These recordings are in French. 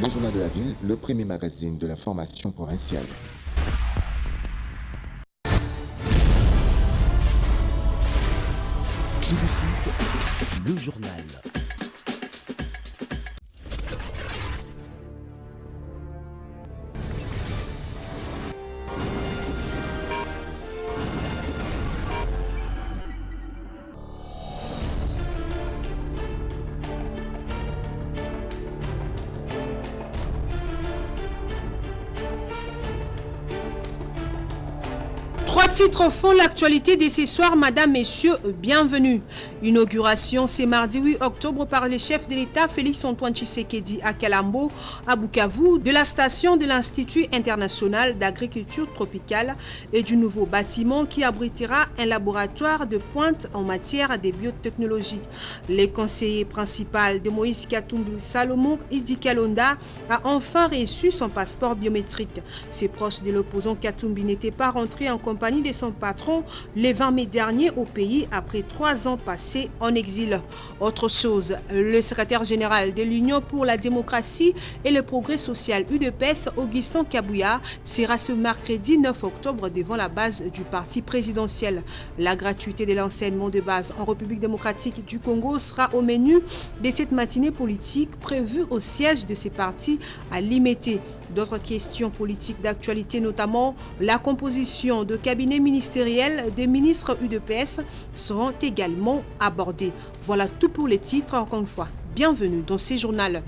Le Journal de la Ville, le premier magazine de l'information provinciale. Tout de suite, le journal. Trois titres font l'actualité de ce soir, madame, messieurs, bienvenue. Inauguration ce mardi 8 octobre par le chef de l'État Félix-Antoine Tshisekedi à Kalambo, à Bukavu, de la station de l'Institut international d'agriculture tropicale et du nouveau bâtiment qui abritera un laboratoire de pointe en matière de biotechnologie. Le conseiller principal de Moïse Katumbi, Salomon Idi Kalonda, a enfin reçu son passeport biométrique. Ses proches de l'opposant Katumbi n'étaient pas rentrés en compagnie de son patron le 20 mai dernier au pays après 3 ans passés en exil. Autre chose, le secrétaire général de l'Union pour la démocratie et le progrès social UDPS, Augustin Kabouya, sera ce mercredi 9 octobre devant la base du parti présidentiel. La gratuité de l'enseignement de base en République démocratique du Congo sera au menu de cette matinée politique prévue au siège de ce parti à Limete. D'autres questions politiques d'actualité, notamment la composition de cabinet ministériel des ministres UDPS, seront également abordées. Voilà tout pour les titres. Encore une fois, bienvenue dans ce journal.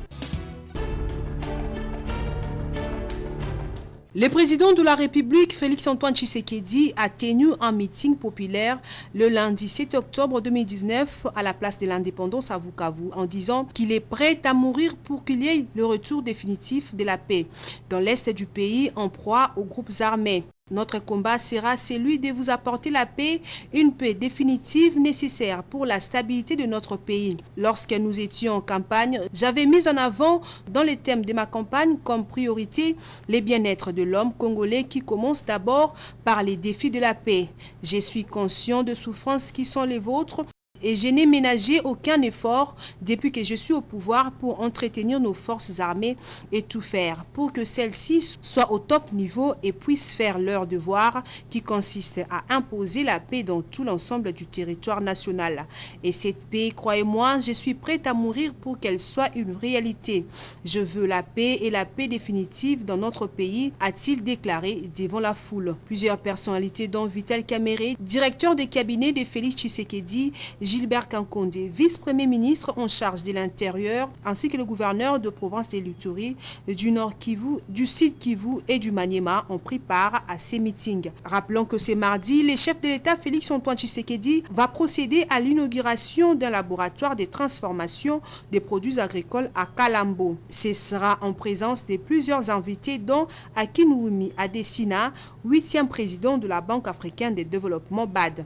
Le président de la République, Félix-Antoine Tshisekedi, a tenu un meeting populaire le lundi 7 octobre 2019 à la place de l'Indépendance à Bukavu en disant qu'il est prêt à mourir pour qu'il y ait le retour définitif de la paix dans l'est du pays en proie aux groupes armés. Notre combat sera celui de vous apporter la paix, une paix définitive nécessaire pour la stabilité de notre pays. Lorsque nous étions en campagne, j'avais mis en avant dans les thèmes de ma campagne comme priorité le bien-être de l'homme congolais qui commence d'abord par les défis de la paix. Je suis conscient de souffrances qui sont les vôtres. Et je n'ai ménagé aucun effort depuis que je suis au pouvoir pour entretenir nos forces armées et tout faire pour que celles-ci soient au top niveau et puissent faire leur devoir qui consiste à imposer la paix dans tout l'ensemble du territoire national. Et cette paix, croyez-moi, je suis prête à mourir pour qu'elle soit une réalité. Je veux la paix et la paix définitive dans notre pays, a-t-il déclaré devant la foule. Plusieurs personnalités dont Vital Kamerhe, directeur de cabinet de Félix Tshisekedi, Gilbert Kankonde, vice-premier ministre en charge de l'Intérieur, ainsi que le gouverneur de province de l'Ituri, du Nord Kivu, du Sud Kivu et du Maniema ont pris part à ces meetings. Rappelons que ce mardi, le chef de l'État Félix-Antoine Tshisekedi va procéder à l'inauguration d'un laboratoire de transformation des produits agricoles à Kalambo. Ce sera en présence de plusieurs invités dont Akinwumi Adesina, 8e président de la Banque africaine de développement BAD.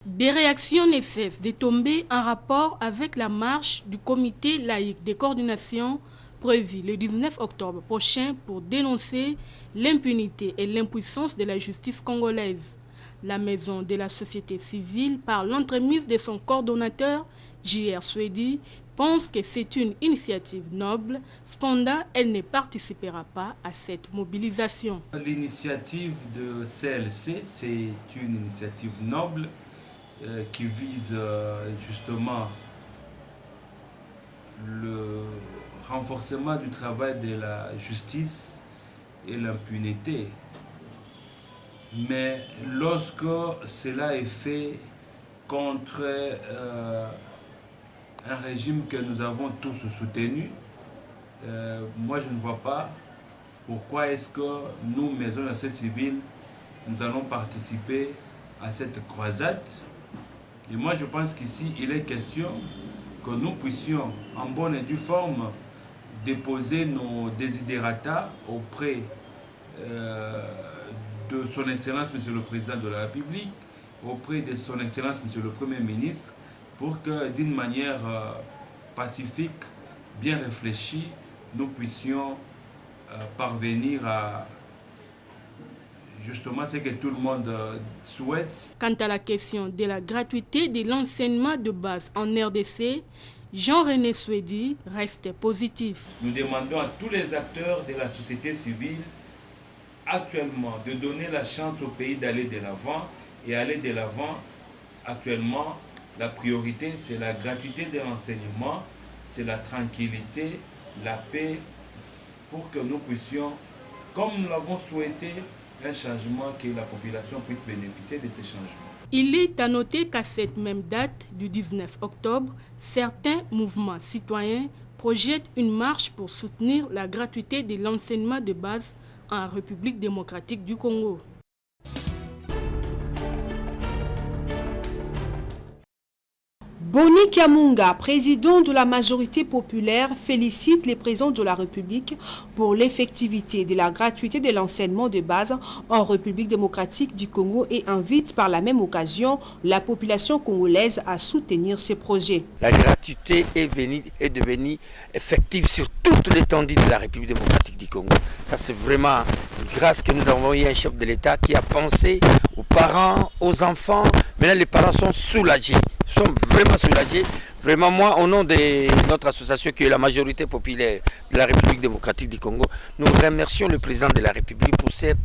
Des réactions ne cessent de tomber en rapport avec la marche du comité laïque de coordination prévue le 19 octobre prochain pour dénoncer l'impunité et l'impuissance de la justice congolaise. La maison de la société civile, par l'entremise de son coordonnateur, J.R. Swedi, pense que c'est une initiative noble. Cependant, elle ne participera pas à cette mobilisation. L'initiative de CLC, c'est une initiative noble qui vise justement le renforcement du travail de la justice et l'impunité. Mais lorsque cela est fait contre un régime que nous avons tous soutenu, moi je ne vois pas pourquoi est-ce que nous, maisons de la société civile, nous allons participer à cette croisade. Et moi, je pense qu'ici, il est question que nous puissions, en bonne et due forme, déposer nos desiderata auprès de son Excellence, Monsieur le Président de la République, auprès de son Excellence, Monsieur le Premier ministre, pour que, d'une manière pacifique, bien réfléchie, nous puissions parvenir à justement ce que tout le monde souhaite. Quant à la question de la gratuité de l'enseignement de base en RDC, Jean-René Swedi reste positif. Nous demandons à tous les acteurs de la société civile actuellement de donner la chance au pays d'aller de l'avant. Et aller de l'avant, actuellement, la priorité, c'est la gratuité de l'enseignement, c'est la tranquillité, la paix, pour que nous puissions, comme nous l'avons souhaité, un changement, que la population puisse bénéficier de ces changements. Il est à noter qu'à cette même date du 19 octobre, certains mouvements citoyens projettent une marche pour soutenir la gratuité de l'enseignement de base en République démocratique du Congo. Boni Kiamunga, président de la majorité populaire, félicite les présidents de la République pour l'effectivité de la gratuité de l'enseignement de base en République démocratique du Congo et invite par la même occasion la population congolaise à soutenir ces projets. La gratuité est devenue effective sur toute l'étendue de la République démocratique du Congo. Ça, c'est vraiment grâce que nous avons eu un chef de l'État qui a pensé aux parents, aux enfants. Maintenant, les parents sont soulagés. Sont vraiment soulagés. Vraiment, moi, au nom de notre association qui est la majorité populaire de la République démocratique du Congo, nous remercions le président de la République pour cet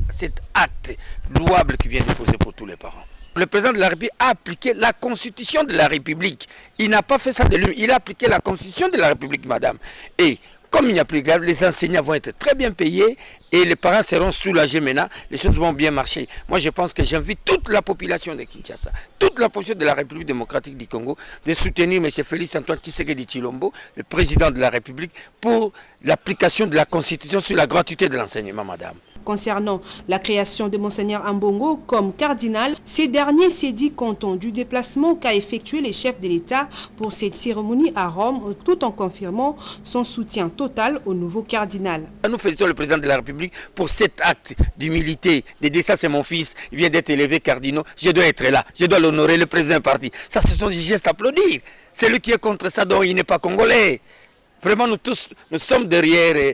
acte louable qu'il vient de poser pour tous les parents. Le président de la République a appliqué la constitution de la République. Il n'a pas fait ça de lui, il a appliqué la constitution de la République, madame. Et comme il n'y a plus de grève, les enseignants vont être très bien payés et les parents seront soulagés maintenant. Les choses vont bien marcher. Moi, je pense que j'invite toute la population de Kinshasa, toute la population de la République démocratique du Congo, de soutenir M. Félix Antoine Tshisekedi Tshilombo, le président de la République, pour l'application de la Constitution sur la gratuité de l'enseignement, madame. Concernant la création de Monseigneur Ambongo comme cardinal, ces derniers s'est dit content du déplacement qu'a effectué le chef de l'État pour cette cérémonie à Rome, tout en confirmant son soutien total au nouveau cardinal. Nous félicitons le président de la République pour cet acte d'humilité, de dire ça c'est mon fils, il vient d'être élevé cardinal, je dois être là, je dois l'honorer, le président est parti. Ça, ce sont des gestes à applaudir. Celui qui est contre ça, donc il n'est pas congolais. Vraiment, nous tous, nous sommes derrière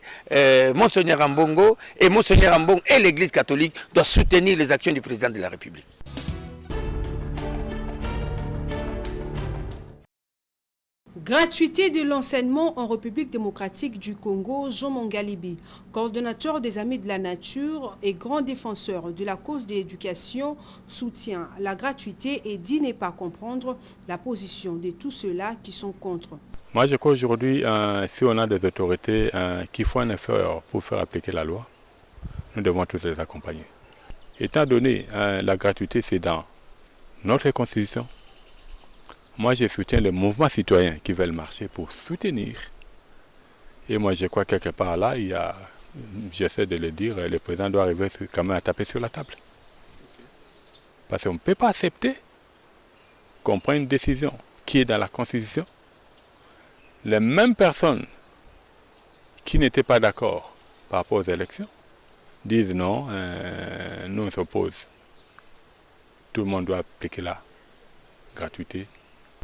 Monseigneur Ambongo et Monseigneur Ambongo et l'Église catholique doivent soutenir les actions du président de la République. Gratuité de l'enseignement en République démocratique du Congo, Jean Mangalibi, coordonnateur des Amis de la Nature et grand défenseur de la cause de l'éducation, soutient la gratuité et dit ne pas comprendre la position de tous ceux-là qui sont contre. Moi, je crois qu'aujourd'hui, si on a des autorités qui font un effort pour faire appliquer la loi, nous devons tous les accompagner. Étant donné la gratuité, c'est dans notre Constitution. Moi, je soutiens les mouvements citoyens qui veulent marcher pour soutenir. Et moi, je crois quelque part là, il y a, j'essaie de le dire, le président doit arriver quand même à taper sur la table. Parce qu'on ne peut pas accepter qu'on prenne une décision qui est dans la Constitution. Les mêmes personnes qui n'étaient pas d'accord par rapport aux élections disent non, nous on s'oppose. Tout le monde doit appliquer la gratuité.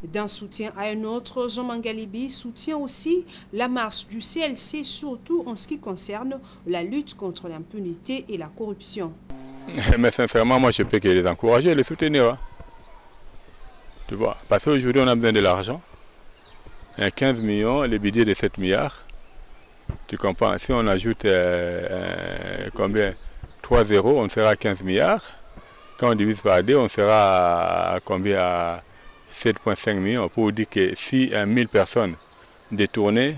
D'un soutien à un autre, Jean Mangalibi soutient aussi la marche du CLC, surtout en ce qui concerne la lutte contre l'impunité et la corruption. Mais sincèrement, moi je peux que les encourager et les soutenir. Hein. Tu vois, parce qu'aujourd'hui on a besoin de l'argent. 15 millions, les budgets de 7 milliards. Tu comprends, si on ajoute combien 3 zéros, on sera à 15 milliards. Quand on divise par 2, on sera à combien à 7,5 millions. Pour dire que si 1000 personnes détournées,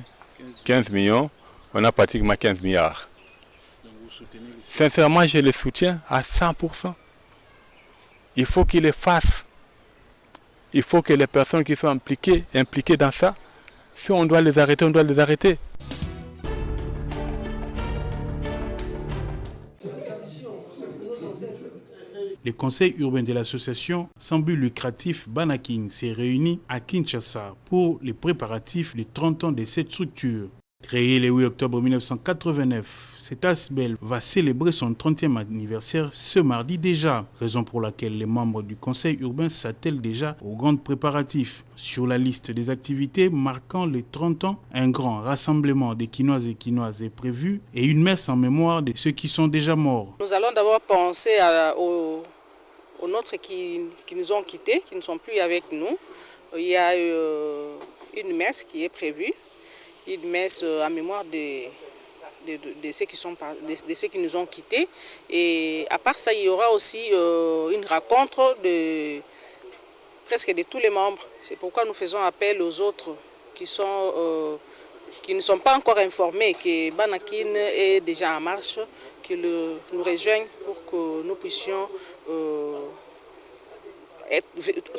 15 millions, on a pratiquement 15 milliards. Sincèrement, je les soutiens à 100%. Il faut qu'ils les fassent. Il faut que les personnes qui sont impliquées dans ça, si on doit les arrêter, on doit les arrêter. Le conseil urbain de l'association sans but lucratif Banaking s'est réuni à Kinshasa pour les préparatifs des 30 ans de cette structure. Créé le 8 octobre 1989, cet ASBEL va célébrer son 30e anniversaire ce mardi déjà, raison pour laquelle les membres du conseil urbain s'attellent déjà aux grands préparatifs. Sur la liste des activités marquant les 30 ans, un grand rassemblement des Quinoises et Quinoises est prévu et une messe en mémoire de ceux qui sont déjà morts. Nous allons d'abord penser aux nôtres qui nous ont quittés, qui ne sont plus avec nous. Il y a une messe qui est prévue. Une messe en mémoire de ceux qui nous ont quittés. Et à part ça, il y aura aussi une rencontre de presque de tous les membres. C'est pourquoi nous faisons appel aux autres qui ne sont pas encore informés que Banakin est déjà en marche, qu'ils nous rejoignent pour que nous puissions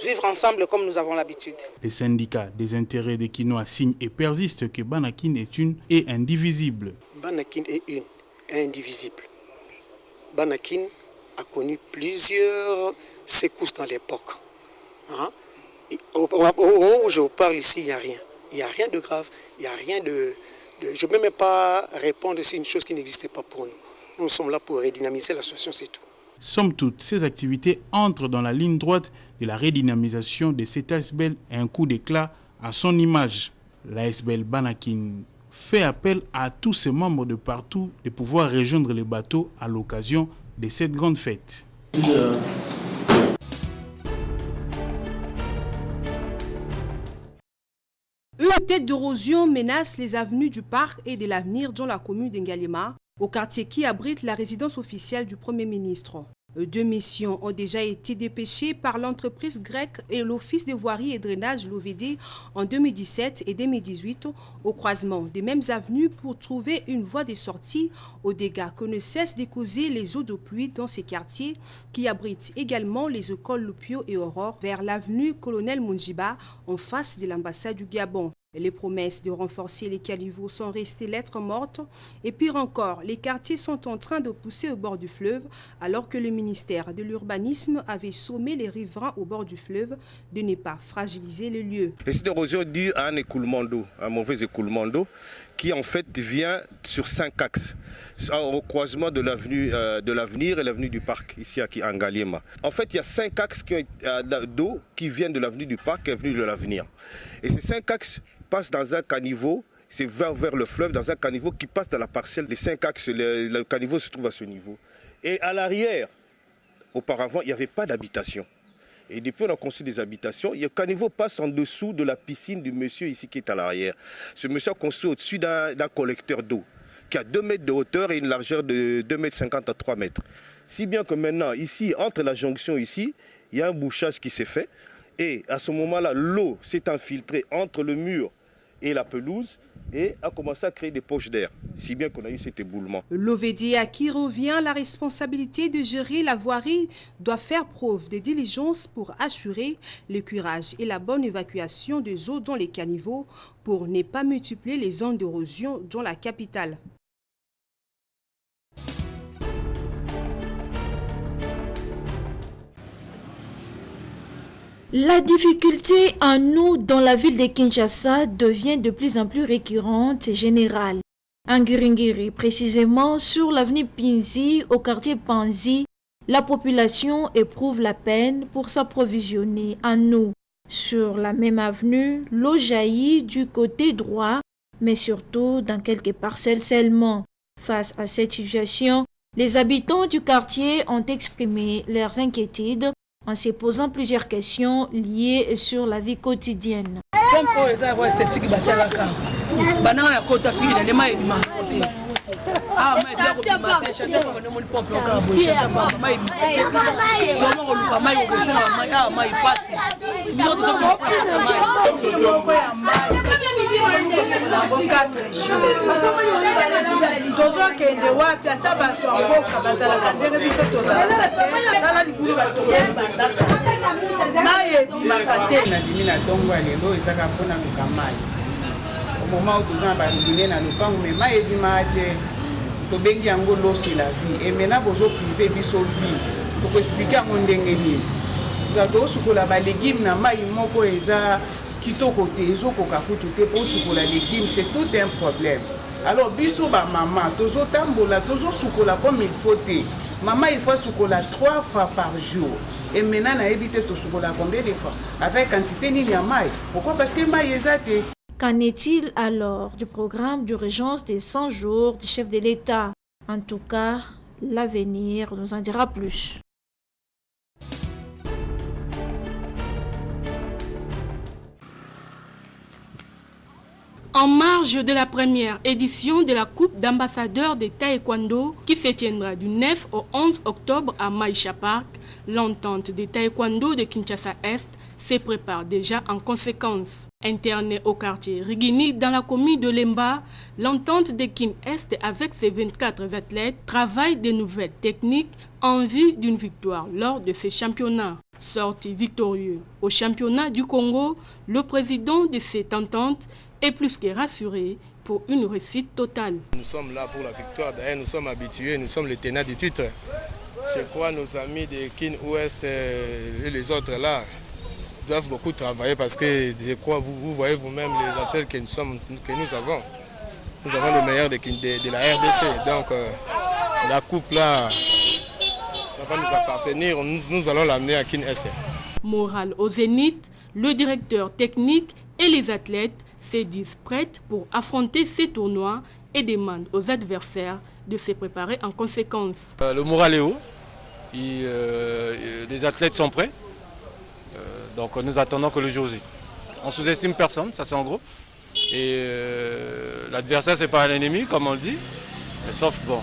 vivre ensemble comme nous avons l'habitude. Les syndicats des intérêts des Quinois signent et persistent que Banakin est une et indivisible. Banakin est une et indivisible. Banakin a connu plusieurs secousses dans l'époque. Au moment où je vous parle ici, il n'y a rien. Il n'y a rien de grave, il n'y a rien de... Je ne peux même pas répondre sur une chose qui n'existait pas pour nous. Nous sommes là pour redynamiser l'association, c'est tout. Somme toute, ces activités entrent dans la ligne droite de la redynamisation de cet ASBEL et un coup d'éclat à son image. L'ASBEL Banakin fait appel à tous ses membres de partout de pouvoir rejoindre les bateaux à l'occasion de cette grande fête. Une tête d'érosion menace les avenues du parc et de l'avenir dans la commune d'Ngalema, au quartier qui abrite la résidence officielle du Premier ministre. 2 missions ont déjà été dépêchées par l'entreprise grecque et l'Office de voirie et drainage, l'OVD, en 2017 et 2018, au croisement des mêmes avenues pour trouver une voie de sortie aux dégâts que ne cessent de causer les eaux de pluie dans ces quartiers qui abritent également les écoles Lupio et Aurore vers l'avenue Colonel Munjiba en face de l'ambassade du Gabon. Les promesses de renforcer les caniveaux sont restées lettres mortes et pire encore, les quartiers sont en train de pousser au bord du fleuve alors que le ministère de l'Urbanisme avait sommé les riverains au bord du fleuve de ne pas fragiliser le lieu. Et cette érosion est due à un écoulement d'eau, un mauvais écoulement d'eau qui en fait vient sur 5 axes au croisement de l'avenue de l'Avenir et l'avenue du Parc ici à Ngaliema. En fait, il y a 5 axes d'eau qui viennent de l'avenue du Parc et l'avenue de l'Avenir. Et ces 5 axes passent dans un caniveau, c'est vers le fleuve, dans un caniveau qui passe dans la parcelle. Les 5 axes, le caniveau se trouve à ce niveau. Et à l'arrière, auparavant, il n'y avait pas d'habitation. Et depuis on a construit des habitations, le caniveau passe en dessous de la piscine du monsieur ici qui est à l'arrière. Ce monsieur a construit au-dessus d'un collecteur d'eau qui a 2 mètres de hauteur et une largeur de 2,50 m à 3 mètres. Si bien que maintenant, ici, entre la jonction ici, il y a un bouchage qui s'est fait. Et à ce moment-là, l'eau s'est infiltrée entre le mur et la pelouse et a commencé à créer des poches d'air, si bien qu'on a eu cet éboulement. L'OVD à qui revient la responsabilité de gérer la voirie doit faire preuve de diligence pour assurer le curage et la bonne évacuation des eaux dans les caniveaux pour ne pas multiplier les zones d'érosion dans la capitale. La difficulté en eau dans la ville de Kinshasa devient de plus en plus récurrente et générale. En Ngiringiri, précisément sur l'avenue Pinzi, au quartier Panzi, la population éprouve la peine pour s'approvisionner en eau. Sur la même avenue, l'eau jaillit du côté droit, mais surtout dans quelques parcelles seulement. Face à cette situation, les habitants du quartier ont exprimé leurs inquiétudes en se posant plusieurs questions liées sur la vie quotidienne. Moment où tous les gens na lopango mais ma ebima te to bengi yango losi la vie et maintenant bozo privé biso vie to expliquer ngo ndenge ni to sukola ba légumes na mai moko eza kitoko te ezokoka kutu te mpo sukola légume, c'est tout un problème. Alors biso ba maman tozotambola tozosukola comme il faut te. Maman il faut sukola 3 fois par jour. Et maintenant na éviter to sukola combien de fois avec quantité ni ya mai. Pourquoi? Parce que mai ezate. Qu'en est-il alors du programme d'urgence des 100 jours du chef de l'État? En tout cas, l'avenir nous en dira plus. En marge de la première édition de la Coupe d'ambassadeurs de taekwondo qui se tiendra du 9 au 11 octobre à Maïcha Park, l'entente de taekwondo de Kinshasa-Est se prépare déjà en conséquence. Internée au quartier Rigini dans la commune de Lemba, l'entente de Kin-Est avec ses 24 athlètes travaille de nouvelles techniques en vue d'une victoire lors de ces championnats. Sorti victorieux au championnat du Congo, le président de cette entente est plus que rassuré pour une réussite totale. Nous sommes là pour la victoire, d'ailleurs nous sommes habitués, nous sommes les tenants du titre. Je crois que nos amis de Kin-Ouest et les autres là doivent beaucoup travailler parce que je crois vous voyez vous-même les athlètes que nous avons. Nous avons le meilleur de la RDC, donc la coupe là, ça va nous appartenir, nous allons l'amener à Kin-Est. Moral au zénith, le directeur technique et les athlètes se disent prêts pour affronter ces tournois et demandent aux adversaires de se préparer en conséquence. Le moral est haut, les athlètes sont prêts, donc nous attendons que le jour J. On ne sous-estime personne, ça c'est en gros. Et l'adversaire c'est pas un ennemi comme on le dit, mais sauf bon,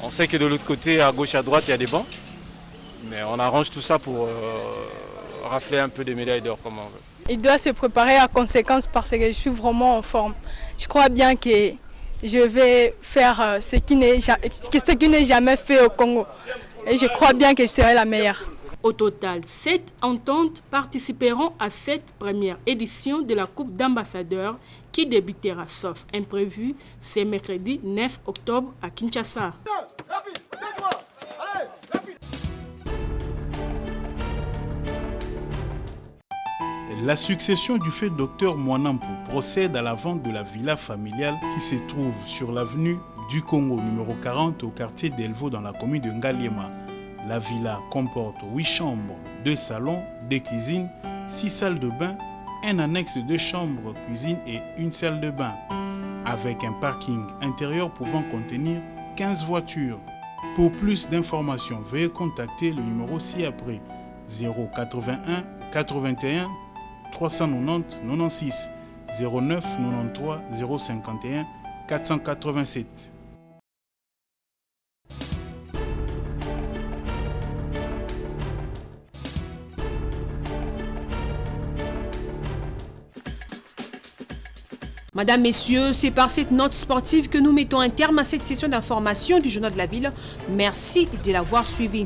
on sait que de l'autre côté, à gauche à droite, il y a des bancs, mais on arrange tout ça pour rafler un peu des médailles d'or comme on veut. Il doit se préparer en conséquence parce que je suis vraiment en forme. Je crois bien que je vais faire ce qui n'est jamais fait au Congo. Et je crois bien que je serai la meilleure. Au total, 7 ententes participeront à cette première édition de la Coupe d'ambassadeurs qui débutera, sauf imprévu, ce mercredi 9 octobre à Kinshasa. La succession du fait Dr Mwanampu procède à la vente de la villa familiale qui se trouve sur l'avenue du Congo numéro 40 au quartier d'Elvo dans la commune de Ngaliema. La villa comporte 8 chambres, 2 salons, 2 cuisines, 6 salles de bain, un annexe de chambres, cuisine et une salle de bain, avec un parking intérieur pouvant contenir 15 voitures. Pour plus d'informations, veuillez contacter le numéro ci-après 081 81 390 96 09 93 051 487. Madame, Messieurs, c'est par cette note sportive que nous mettons un terme à cette session d'information du Journal de la Ville. Merci de l'avoir suivi.